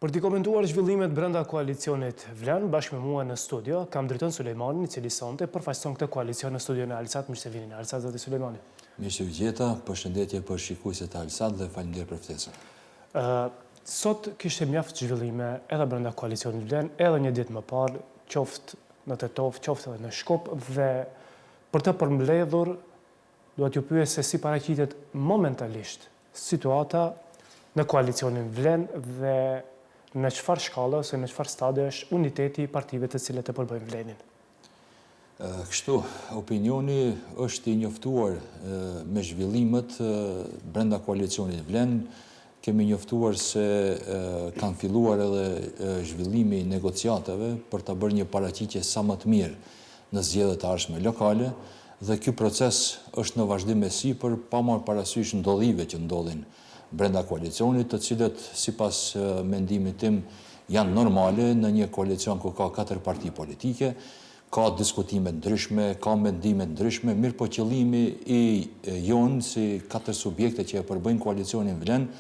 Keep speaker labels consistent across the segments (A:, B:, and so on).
A: Për t'i komentuar zhvillimet brenda koalicionit Vlen, bashkë me mua në studio, kam drejton Sulejmanin, i cili sonte përfaqëson këtë koalicion në studion e Alsat. Mirë se vini në Alsat, zoti Sulejmani.
B: Mirë se vgjeta, përshëndetje për shikuesit e Alsat dhe faleminderit për ftesën.
A: Sot kishte mjaft zhvillime edhe brenda koalicionit Vlen, edhe një ditë më parë, qoftë në Tetov, qoftë edhe në Shkup, dhe për të përmbledhur, duhet ju pyes se si paraqitet momentalisht situata në koalicionin Vlen dhe në çfarë shkallë ose në çfarë stadie është uniteti i partive të cilet e përbëjnë Vlenin.
B: Kështu, opinioni është i njoftuar me zhvillimet brenda koalicionit Vlen. Kemi njoftuar se kanë filluar edhe zhvillimi i negociatave për ta bërë një paraqitje sa më të mirë në zgjedhjet e ardhshme lokale, dhe ky proces është në vazhdim me sipër, pa marrë parasysh ndodhive që ndodhin brenda koalicionit, të cilët sipas mendimit tim janë normale në një koalicion ku ka 4 parti politike, ka diskutime ndryshme, ka mendime ndryshme, mirë po qëllimi i jonë si 4 subjekte që e përbëjnë koalicionin Vlen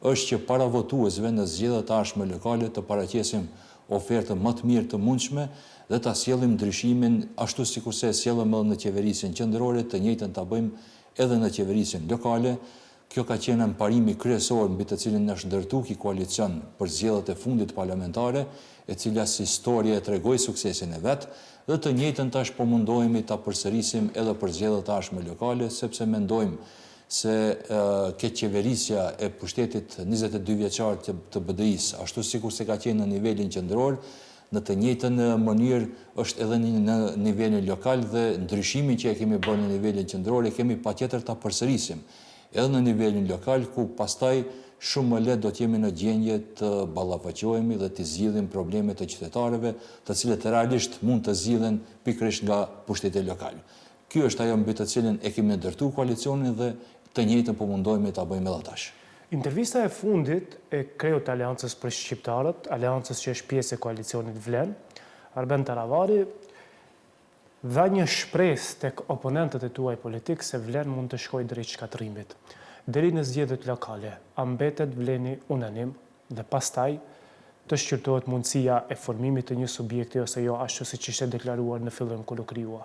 B: është që para votuesve në zgjedhjet e ardhshme lokale të paraqesim ofertë më të mirë të mundshme dhe ta sjellim ndryshimin ashtu sikurse e sjellëm edhe në qeverisin qendrore, të njëjtën ta bëjmë edhe në qeverisin lokale. Kjo ka qenë parimi kryesor mbi të cilin është ndërtuar ky koalicion për zgjedhjet e fundit parlamentare, e cila si historia tregoi suksesin e vet, dhe të njëjtën tash po mundohemi ta përsërisim edhe për zgjedhjet e ardhshme lokale, sepse mendojmë se ke qeverisja e pushtetit 22 vjeçar të BDI-s, ashtu sikur se ka qenë në nivelin qendror, në të njëjtën mënyrë është edhe në nivelin lokal, dhe ndryshimin që e kemi bërë në nivelin qendror e kemi patjetër ta përsërisim edhe në nivelin lokal, ku pastaj shumë më lehtë do të jemi në gjendje të ballafaqohemi dhe të zgjidhim problemet e qytetarëve, të cilët realisht mund të zgjidhen pikërisht nga pushteti lokal. Ky është ajo mbi të cilën e kemi ndërtuar koalicionin dhe të njëjtën po mundohemi ta bëjmë edhe tash.
A: Intervista e fundit e kreut të Aleancës për Shqiptarët, aleancës që është pjesë e koalicionit Vlen, Arben Taravari, dha një shpresë tek oponentët e tuaj politik se Vlen mund të shkojë drejt shkatërimit. Deri në zgjedhjet lokale, a mbetet Vleni unanim dhe pastaj të shqyrtohet mundësia e formimit të një subjekti ose jo ashtu siç ishte deklaruar në fillim kur u krijua?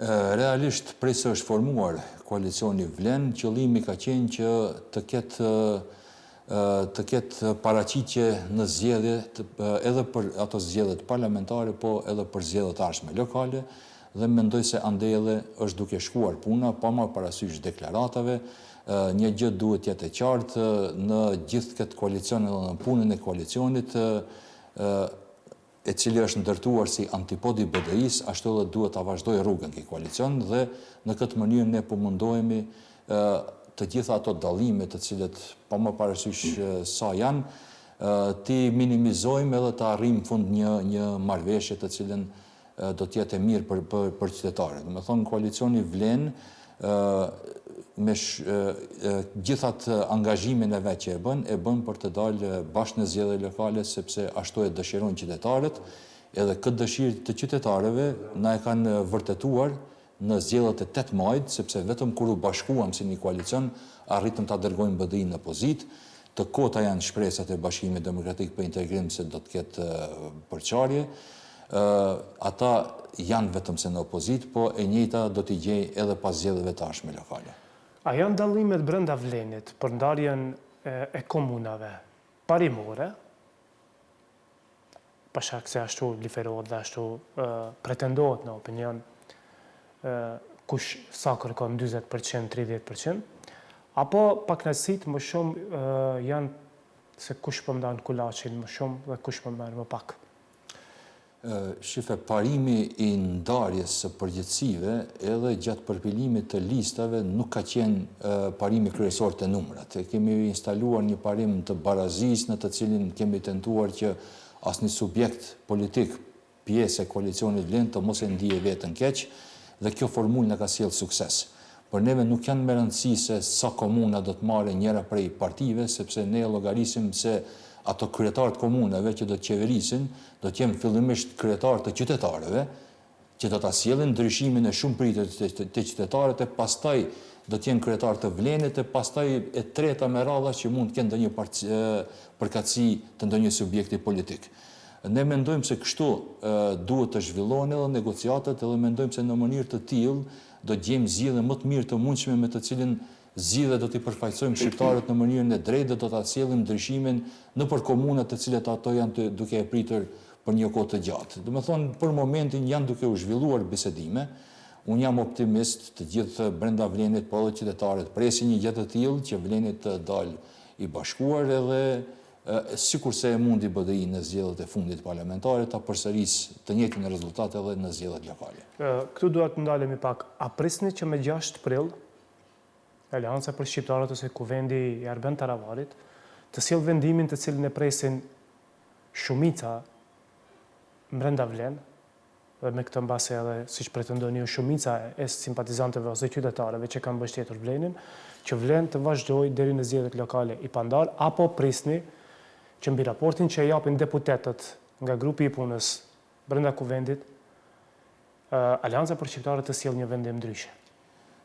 B: Realisht prej se është formuar koalicioni Vlen, qëllimi ka qenë që të ketë paraqitje në zgjedhje edhe për ato zgjedhjet parlamentare, po edhe për zgjedhjet e ardhshme lokale, dhe mendoj se andele është duke shkuar puna, pa marrë parasysh deklaratave. Një gjë duhet të jetë e qartë në gjithë këtë koalicion edhe në punën e koalicionit, e cili është ndërtuar si antipodi BDI-s, ashtu edhe duhet ta vazhdojë rrugën këtij koalicion, dhe në këtë mënyrë ne po mundohemi të gjitha ato dallime të cilët pa më parasysh sa janë, ti minimizojmë edhe të arrijmë fund një marrëveshje të cilën do të jetë e mirë për qytetarët. Do të thonë koalicioni Vlen me gjithat angazhimin e vet që e bën për të dalë bashkë në zgjedhje lokale, sepse ashtu e dëshirojnë qytetarët, edhe këtë dëshirë të qytetarëve na e kanë vërtetuar në zgjedhjet e 8 majit, sepse vetëm kur u bashkuam si një koalicion, arritëm ta dërgojmë BDI-n në opozitë. Të kota janë shpresat e Bashkimit Demokratik për Integrim se do të ketë përçarje. Ata janë vetëm se në opozitë, po e njëjta do t'i gjej edhe pas zgjedhjeve të ardhshme lokale.
A: A janë dallimet brenda Vlenit për ndarjen e komunave parimore, për shkak se ashtu liferohet dhe ashtu pretendohet në opinion, kush sa kërkon 40%, 30%, apo pakënaqësitë më shumë janë se kush po ndan kulaçin më shumë dhe kush po merr më pak?
B: Shife, parimi i ndarjes së përgjithësive edhe gjatë përpilimit të listave nuk ka qenë parimi kryesor të numrat. Kemi instaluar një parim të barazisë në të cilin kemi tentuar që asnjë subjekt politik pjesë e koalicionit Vlen të mos e ndije veten keq, dhe kjo formulë na ka sjellë sukses. Por neve nuk janë me rëndësi se sa komuna do të marrë njëra prej partive, sepse ne llogarisim se ato kryetarët komunave që do të qeverisin, do të jenë fillimisht kryetarë të qytetarëve, që do ta sjellin ndryshimin e shumë pritet të qytetarët, e pastaj do të jenë kryetar të Vlenit e pastaj e treta me radha që mund të kenë ndonjë përkatësi të ndonjë subjekti politik. Ne mendojmë se kështu duhet të zhvillohen edhe negociatat, edhe mendojmë se në mënyrë të tillë do të gjejmë zgjidhje më të mirë të mundshme me të cilin zgjidhje do t'i përfaqësojmë shqiptarët në mënyrën e drejtë, do ta sjellim ndryshimin nëpër komunat të cilat ato janë duke e pritur për një kohë të gjatë. Do të thonë, për momentin janë duke u zhvilluar bisedime. Unë jam optimist, të gjithë brenda Vlenit, po edhe qytetarët presin një gjë të tillë që Vlenit të dalë i bashkuar edhe sikurse e mundi BDI në zgjedhjet e fundit parlamentare ta përsërisë të njëjtin rezultat edhe në zgjedhjet lokale.
A: Këtu duhet të ndalemi pak. A prisni që me 6 prill Aleanca për Shqiptarët ose Kuvendi i Arben Taravarit të sjellë vendimin të cilin e presin shumica brenda Vlen, dhe me këtë mbase edhe, siç pretendoni ju, shumica e simpatizantëve ose qytetarëve që kanë mbështetur Vlenin, që Vlen të vazhdojë deri në zgjedhjet lokale i pandar, apo prisni që mbi raportin që japin deputetët nga grupi i punës brenda Kuvendit, Aleanca për Shqiptarët të sjellë një vendim ndryshe?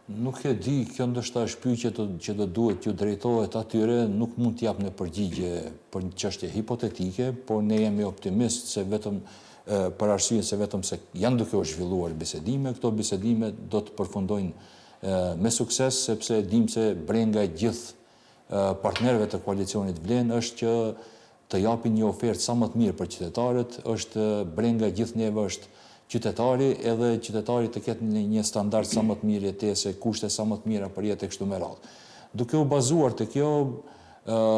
B: Nuk e di, kjo ndoshta është pyetje që do duhet t'ju drejtohet atyre, nuk mund t'jap në përgjigje për një çështje hipotetike, por ne jemi optimist se vetëm për arsye se vetëm se janë duke u zhvilluar bisedime, këto bisedime do të përfundojnë me sukses, sepse dim se brenga e gjithë partnerëve të koalicionit Vlen është që të japin një ofertë sa më të mirë për qytetarët, është brenga e gjithë neve është qytetari, edhe qytetari të ketë një standard sa më të mirë jetese, kushte sa më të mira për jetë e kështu me radhë. Duke u bazuar të kjo,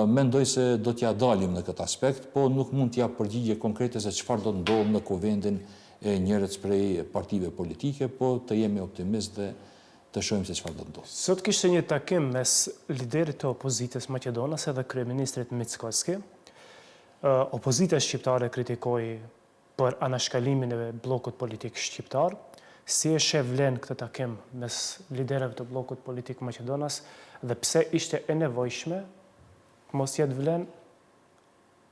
B: mendoj se do t'ja dalim në këtë aspekt, po nuk mund t'ja përgjigje konkrete se çfarë do të ndodhë në Kuvendin e njërët prej partive politike, po të jemi optimist dhe të shohim se çfarë do të ndodhë.
A: Sot kishte një takim mes liderit të opozitës maqedonase dhe kryeministrit Mickoski. Opozita shqiptare kritikoi për anashkalimin e bllokut politik shqiptar. Si e sheh Vlen këtë takim mes liderëve të bllokut politik maqedonas dhe pse ishte e nevojshme mos jetë Vlen,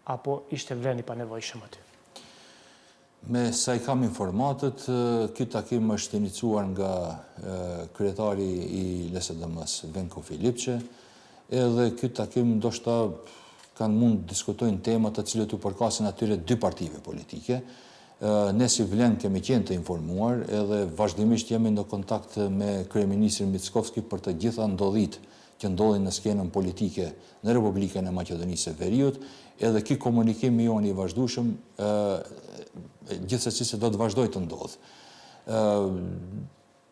A: apo ishte Vlen i panevojshëm aty?
B: Me sa i kam informatet, ky takim është iniciuar nga kryetari i LSDM-s, Venko Filipçe, edhe ky takim ndoshta kanë mund të diskutojnë tema të cilët u përkasin atyre dy partive politike. Ne si Vlen kemi qenë të informuar edhe vazhdimisht jemi në kontakt me kryeministrin Mickoski për të gjitha ndodhit që ndodhin në skenën politike në Republikën e Maqedonisë së Veriut, edhe ky komunikim i jonë i vazhdueshëm gjithsesi se do të vazhdojë të ndodhë.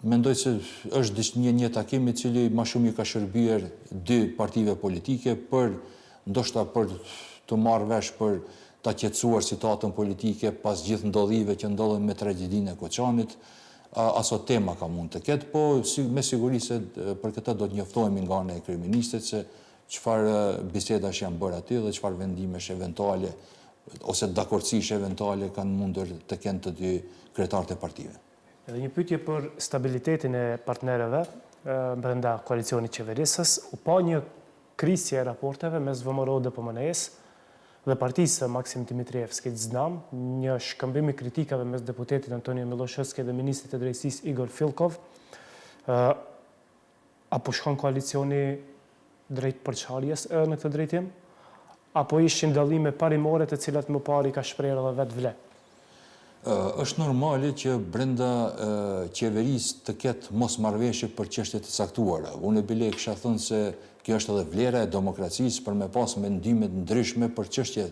B: Mendoj se është një takim i cili më shumë i ka shërbyer dy partive politike ndoshta për të marrë vesh për ta qetësuar situatën politike pas gjithë ndodhive që ndodhen me tragjedinë e Koçanit. Aso tema ka mund të ketë, po me siguri se për këtë do të njoftohemi nga ana e kryeministrit se çfarë bisedash janë bërë aty dhe çfarë vendimesh eventuale ose dakordësish eventuale kanë mundur të kenë të dy kryetarët e partive.
A: Edhe një pyetje për stabilitetin e partnerëve brenda koalicionit qeverisës. U pa një krisje e raporteve mes VMRO dhe PMNE-s dhe partisë Maksim Dimitrievskit Znam, një shkëmbim i kritikave mes deputetit Antonio Miloševski dhe ministrit e drejtësisë Igor Filkov. Apo shkon koalicioni drejt përçarjes në këtë drejtim? Apo ishin dallime parimore të cilat më parë ka shprehur edhe vetë Vlen?
B: Është normale që brenda qeverisë të ketë mosmarrëveshje për çështje të caktuara. Unë bile kisha thënë se kjo është edhe vlera e demokracisë për me pas mendime të ndryshme për çështje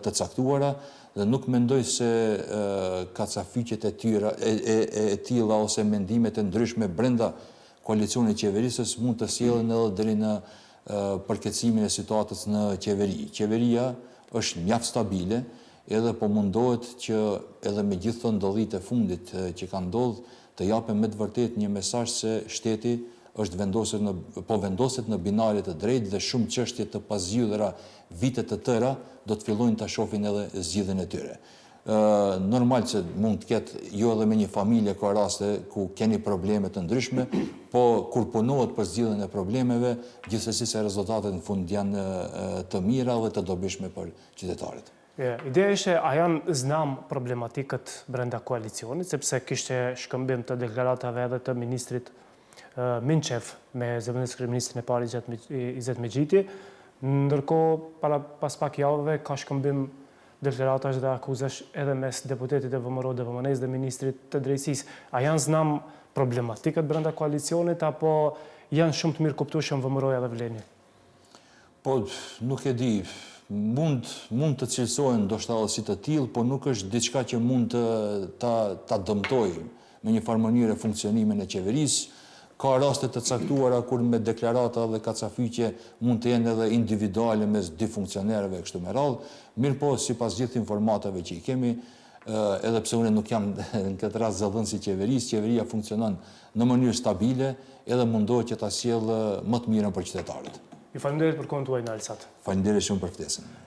B: të caktuara dhe nuk mendoj se kacafyqjet e tilla ose mendimet e ndryshme brenda koalicionit qeverisës mund të sjellin edhe deri në përkeçimin e situatës në qeveri. Qeveria është mjaft stabile, edhe po mundohet që edhe me gjithë të ndodhit e fundit që ka ndodhë të japë me të vërtet një mesazh se shteti është vendoset në binarit të drejtë dhe shumë çështje të pazgjidhura vitet të tëra do të fillojnë të shohin edhe zgjidhjen e tyre. Normal që mund të ketë jo edhe me një familje ka raste ku keni probleme të ndryshme, po kur punohet për zgjidhjen e problemeve, gjithsesi se rezultatet në fund janë të mira dhe të dobishme për qytetarët.
A: Ideja ishte a janë Znam problematikët brenda koalicionit, sepse kishte shkëmbim të deklaratave edhe të ministrit Minqev me zëvendës kryeministrin e parë Izet Megjiti. Ndërkohë, pas pak javëve, ka shkëmbim deklaratash dhe akuzash edhe mes deputetit e VMRO dhe VMNES dhe ministrit të drejtësisë. A janë znam problematikët brenda koalicionit, apo janë shumë të mirë kuptueshëm VMRO-ja dhe Vleni?
B: Po, nuk e di, mund të cilësohen ndoshta edhe si të tillë, po nuk është diçka që mund ta dëmtojë me një farë mënyrë funksionimin e qeverisë. Ka raste të caktuara kur me deklarata dhe kacafyqje mund të jenë edhe individuale mes dy funksionerëve kështu me radhë, mirë po sipas gjithë informatave që i kemi, edhe pse unë nuk jam në këtë rast zëdhënës i qeverisë, qeveria funksionon në mënyrë stabile edhe mundohet që ta sjellë më të mirën për qytetarët.
A: Ju faleminderit për kohën tuaj në Alsat.
B: Faleminderit shumë për ftesën.